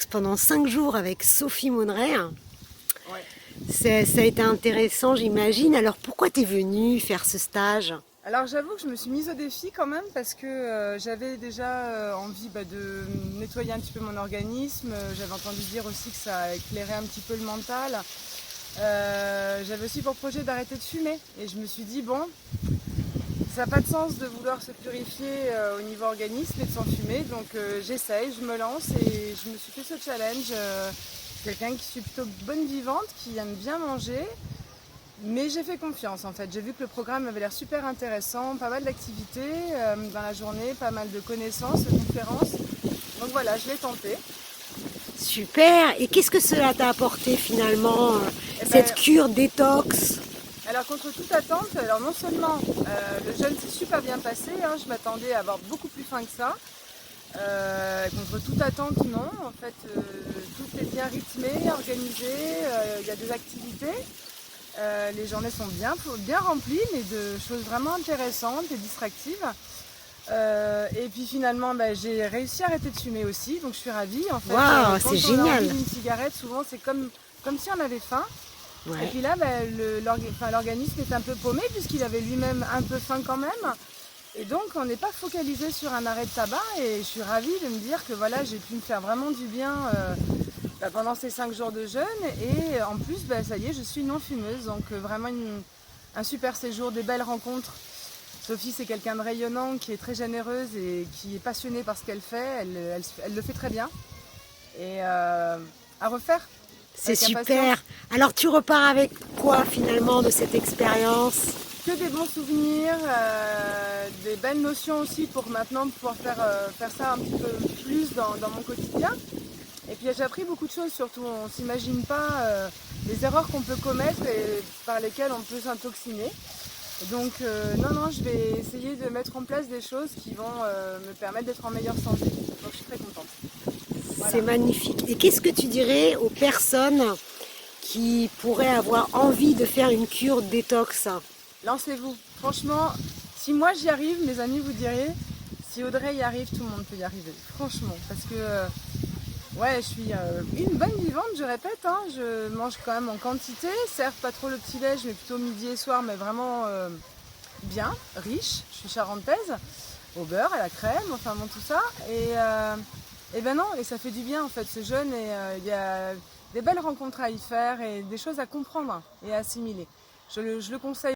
Pendant 5 jours avec Sophie Mauneret. Ouais. Ça a été intéressant, j'imagine. Alors pourquoi tu es venue faire ce stage? Alors j'avoue que je me suis mise au défi quand même parce que j'avais déjà envie de nettoyer un petit peu mon organisme. J'avais entendu dire aussi que ça éclairait un petit peu le mental. J'avais aussi pour projet d'arrêter de fumer et je me suis dit bon, ça n'a pas de sens de vouloir se purifier au niveau organisme et de s'en fumer. Donc j'essaye, je me lance et je me suis fait ce challenge. Quelqu'un qui suis plutôt bonne vivante, qui aime bien manger. Mais j'ai fait confiance en fait, j'ai vu que le programme avait l'air super intéressant, pas mal d'activités dans la journée, pas mal de connaissances, de conférences. Donc voilà, je l'ai tenté. Super. Et qu'est-ce que cela t'a apporté finalement, Et cette cure détox? alors contre toute attente, alors non seulement le jeûne s'est super bien passé, hein, je m'attendais à avoir beaucoup plus faim que ça. Contre toute attente, non. En fait, tout est bien rythmé, organisé, il y a des activités. Les journées sont bien remplies, mais de choses vraiment intéressantes et distractives. Et puis finalement, j'ai réussi à arrêter de fumer aussi, donc je suis ravie. En fait, Waouh, quand c'est on a génial. envie d'une cigarette, souvent c'est comme si on avait faim. Et Ouais. puis là, l'organisme est un peu paumé puisqu'il avait lui-même un peu faim quand même. Et donc, on n'est pas focalisé sur un arrêt de tabac. Et je suis ravie de me dire que voilà, j'ai pu me faire vraiment du bien pendant ces 5 jours de jeûne. Et en plus, ça y est, je suis non fumeuse. Donc vraiment un super séjour, des belles rencontres. Sophie, c'est quelqu'un de rayonnant, qui est très généreuse et qui est passionnée par ce qu'elle fait. Elle le fait très bien. Et à refaire. C'est Avec impatience. super. Alors tu repars avec quoi finalement de cette expérience? Que des bons souvenirs, des belles notions aussi pour maintenant pouvoir faire ça un petit peu plus dans mon quotidien. Et puis j'ai appris beaucoup de choses surtout, on ne s'imagine pas les erreurs qu'on peut commettre et par lesquelles on peut s'intoxiner. Donc non, je vais essayer de mettre en place des choses qui vont me permettre d'être en meilleure santé. Donc je suis très contente. Voilà. C'est magnifique. Et qu'est-ce que tu dirais aux personnes qui pourraient avoir envie de faire une cure détox? Lancez-vous. Franchement, si moi j'y arrive, mes amis vous diraient, si Audrey y arrive, tout le monde peut y arriver. Franchement, parce que ouais, je suis une bonne vivante, je répète. Hein, je mange quand même en quantité, certes pas trop le petit-déj, mais plutôt midi et soir, mais vraiment bien, riche. Je suis charentaise, au beurre, à la crème, enfin bon tout ça. Et ben non, et ça fait du bien en fait ce jeûne et il y a des belles rencontres à y faire et des choses à comprendre et à assimiler. Je le conseille.